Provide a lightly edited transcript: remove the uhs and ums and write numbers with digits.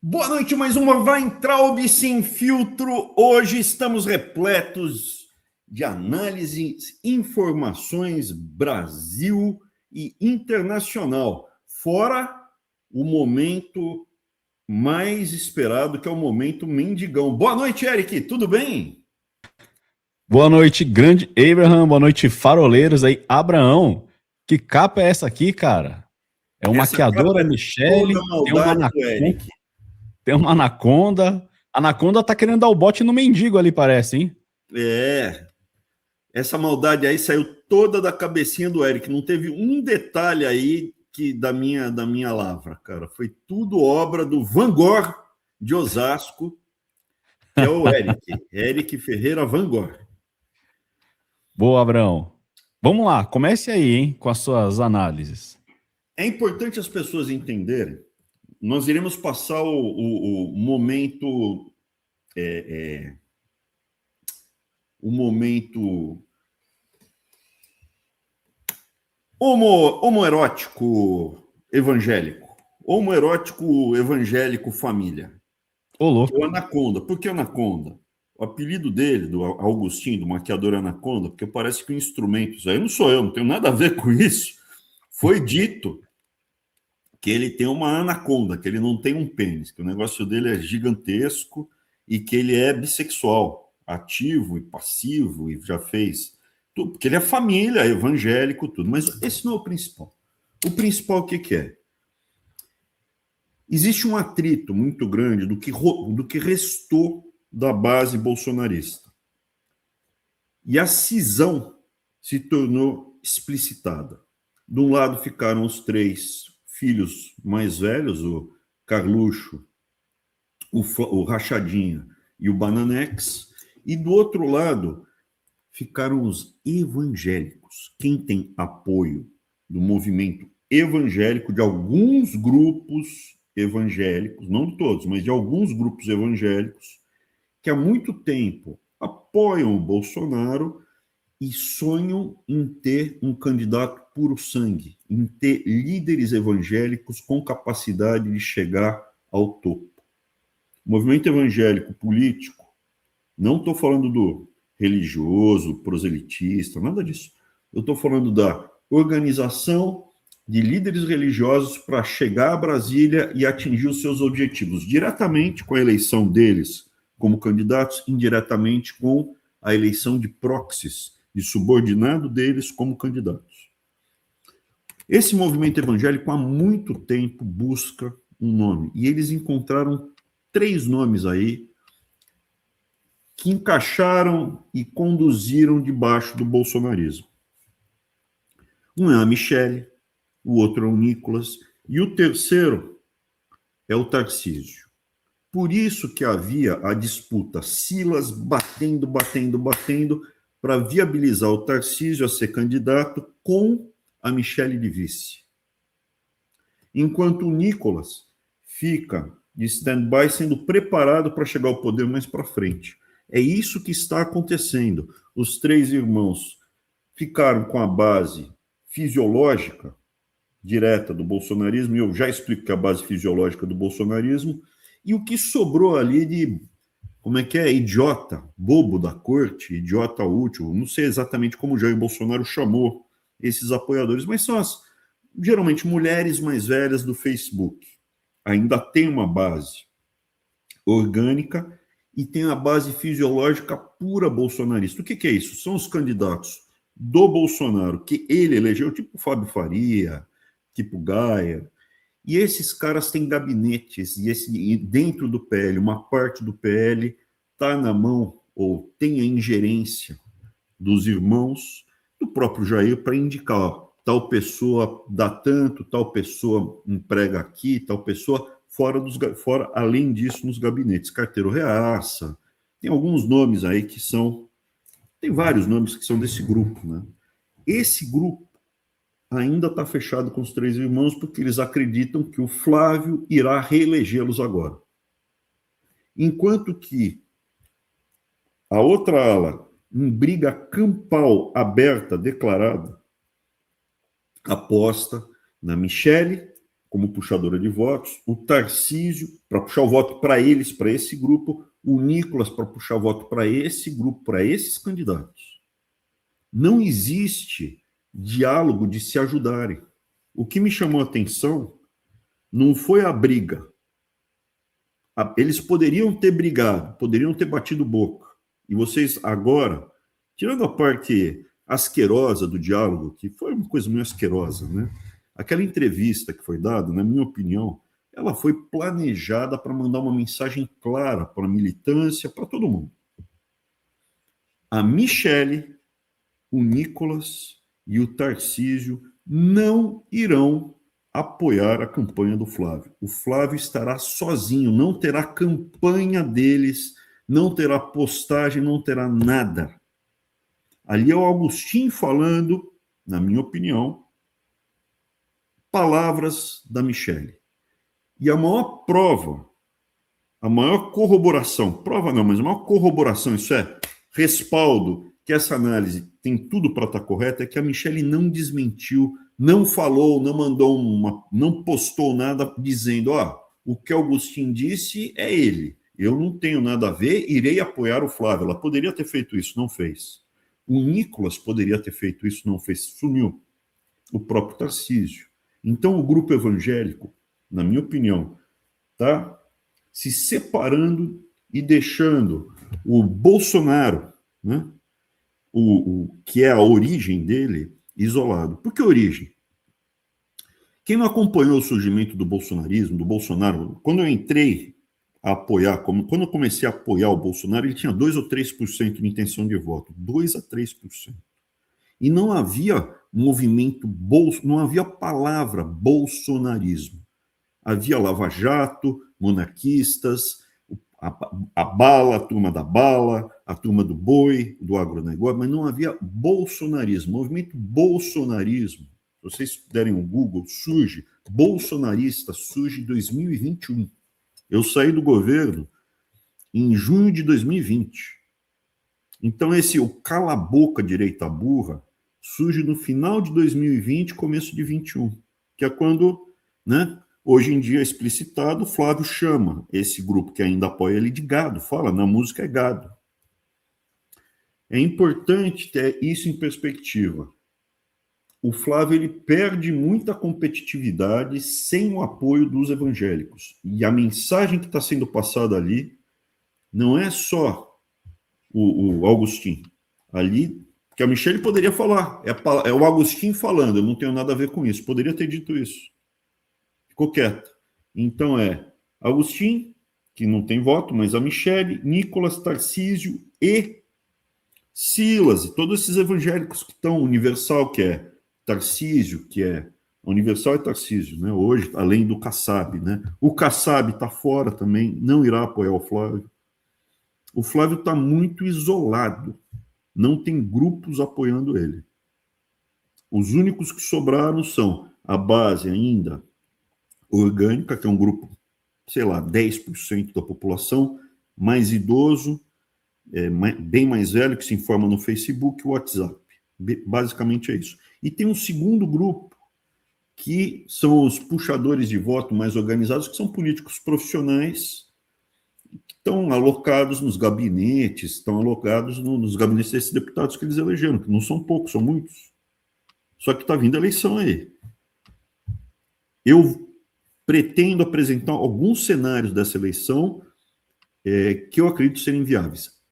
Boa noite, mais uma Weintraub Sem Filtro. Hoje estamos repletos de análises, informações Brasil e internacional. Fora o momento mais esperado, que é o momento Mendigão. Boa noite, Eric, tudo bem? Boa noite, grande Abraham. Boa noite, faroleiros aí. Abraão, que capa é essa aqui, cara? É uma Essa capa maquiadora, é toda Michele, maldade do Eric. tem uma anaconda. A anaconda tá querendo dar o bote no mendigo ali, parece, hein? Essa maldade aí saiu toda da cabecinha do Eric. Não teve um detalhe aí que da minha lavra, cara. Foi tudo obra do Van Gogh de Osasco, que é o Eric. Eric Ferreira Van Gogh. Boa, Abraão. Vamos lá, comece aí, hein, com as suas análises. É importante as pessoas entenderem. Nós iremos passar o momento. O momento homoerótico evangélico. Homoerótico evangélico família. Ô, O louco. Anaconda. Por que Anaconda? O apelido dele, do Augustinho, do maquiador Anaconda, porque parece que o instrumento, isso aí não sou eu, não tenho nada a ver com isso. Foi dito que ele tem uma anaconda, que ele não tem um pênis, que o negócio dele é gigantesco e que ele é bissexual, ativo e passivo, e já fez tudo, porque ele é família, é evangélico, tudo. Mas esse não é o principal. O principal o que é? Existe um atrito muito grande do que restou da base bolsonarista. E a cisão se tornou explicitada. De um lado ficaram os 3 filhos mais velhos, o Carluxo, o Rachadinha e o Bananex, e do outro lado ficaram os evangélicos. Quem tem apoio do movimento evangélico, de alguns grupos evangélicos, não de todos, mas de alguns grupos evangélicos, que há muito tempo apoiam o Bolsonaro e sonham em ter um candidato puro sangue, em ter líderes evangélicos com capacidade de chegar ao topo. O movimento evangélico político, não estou falando do religioso, proselitista, nada disso. Eu estou falando da organização de líderes religiosos para chegar a Brasília e atingir os seus objetivos, diretamente com a eleição deles como candidatos, indiretamente com a eleição de proxies, de subordinado deles como candidatos. Esse movimento evangélico há muito tempo busca um nome, e eles encontraram 3 nomes aí que encaixaram e conduziram debaixo do bolsonarismo. Um é a Michele, o outro é o Nicolas, e o terceiro é o Tarcísio. Por isso que havia a disputa, Silas batendo para viabilizar o Tarcísio a ser candidato com a Michele de vice. Enquanto o Nicolas fica de stand-by sendo preparado para chegar ao poder mais para frente. É isso que está acontecendo. Os 3 irmãos ficaram com a base fisiológica direta do bolsonarismo, e eu já explico que é a base fisiológica do bolsonarismo, e o que sobrou ali de, como é que é, idiota, bobo da corte, idiota útil, não sei exatamente como Jair Bolsonaro chamou esses apoiadores, mas são geralmente mulheres mais velhas do Facebook. Ainda tem uma base orgânica e tem a base fisiológica pura bolsonarista. O que é isso? São os candidatos do Bolsonaro, que ele elegeu, tipo Fábio Faria, tipo Gaia, e esses caras têm gabinetes, e dentro do PL, uma parte do PL está na mão, ou tem a ingerência dos irmãos do próprio Jair para indicar, ó, tal pessoa dá tanto, tal pessoa emprega aqui, tal pessoa fora, além disso, nos gabinetes. Carteiro Reaça, tem alguns nomes aí que são, tem vários nomes que são desse grupo, né? Esse grupo ainda está fechado com os 3 irmãos porque eles acreditam que o Flávio irá reelegê-los agora. Enquanto que a outra ala, em briga campal aberta, declarada, aposta na Michele como puxadora de votos, o Tarcísio para puxar o voto para eles, para esse grupo, o Nicolas para puxar o voto para esse grupo, para esses candidatos. Não existe diálogo de se ajudarem. O que me chamou a atenção não foi a briga. Eles poderiam ter brigado, poderiam ter batido boca. E vocês agora, tirando a parte asquerosa do diálogo, que foi uma coisa meio asquerosa, né? Aquela entrevista que foi dada, na minha opinião, ela foi planejada para mandar uma mensagem clara para a militância, para todo mundo. A Michelle, o Nicolas e o Tarcísio não irão apoiar a campanha do Flávio. O Flávio estará sozinho, não terá campanha deles, não terá postagem, não terá nada. Ali é o Agostinho falando, na minha opinião, palavras da Michelle. E a maior prova, a maior corroboração, prova não, mas a maior corroboração, isso é respaldo, que essa análise tem tudo para estar correta, é que a Michelle não desmentiu, não falou, não mandou não postou nada dizendo, o que Agostinho disse é ele, eu não tenho nada a ver, irei apoiar o Flávio. Ela poderia ter feito isso, não fez. O Nicolas poderia ter feito isso, não fez, sumiu. O próprio Tarcísio. Então o grupo evangélico, na minha opinião, está se separando e deixando o Bolsonaro, né, o que é a origem dele, isolado. Por que origem? Quem não acompanhou o surgimento do bolsonarismo, do Bolsonaro, quando eu entrei a apoiar, quando eu comecei a apoiar o Bolsonaro, ele tinha 2 ou 3% de intenção de voto, 2 a 3%. E não havia movimento, não havia palavra bolsonarismo. Havia Lava Jato, monarquistas, a bala, a turma da bala, a turma do boi, do agronegócio, mas não havia bolsonarismo. O movimento bolsonarismo, se vocês derem um Google, surge, bolsonarista surge em 2021. Eu saí do governo em junho de 2020. Então o cala-boca direita burra surge no final de 2020, começo de 21, que é quando, né, hoje em dia é explicitado, Flávio chama esse grupo que ainda apoia ele de gado, fala, na música é gado. É importante ter isso em perspectiva. O Flávio ele perde muita competitividade sem o apoio dos evangélicos. E a mensagem que está sendo passada ali não é só o Agostinho. Ali, que a Michelle poderia falar, é o Agostinho falando, eu não tenho nada a ver com isso, poderia ter dito isso. Ficou quieto. Então Agostinho, que não tem voto, mas a Michelle, Nicolas, Tarcísio e Silas, e todos esses evangélicos que estão, Universal, que é Tarcísio, que é Universal e Tarcísio, né? Hoje, além do Kassab, né? O Kassab está fora também, não irá apoiar o Flávio. O Flávio está muito isolado, não tem grupos apoiando ele. Os únicos que sobraram são a base ainda orgânica, que é um grupo, sei lá, 10% da população, mais idoso, bem mais velho, que se informa no Facebook e WhatsApp. Basicamente é isso. E tem um segundo grupo, que são os puxadores de voto mais organizados, que são políticos profissionais, que estão alocados nos gabinetes, estão alocados nos gabinetes desses deputados que eles elegeram, que não são poucos, são muitos. Só que está vindo a eleição aí. Eu pretendo apresentar alguns cenários dessa eleição que eu acredito serem viáveis.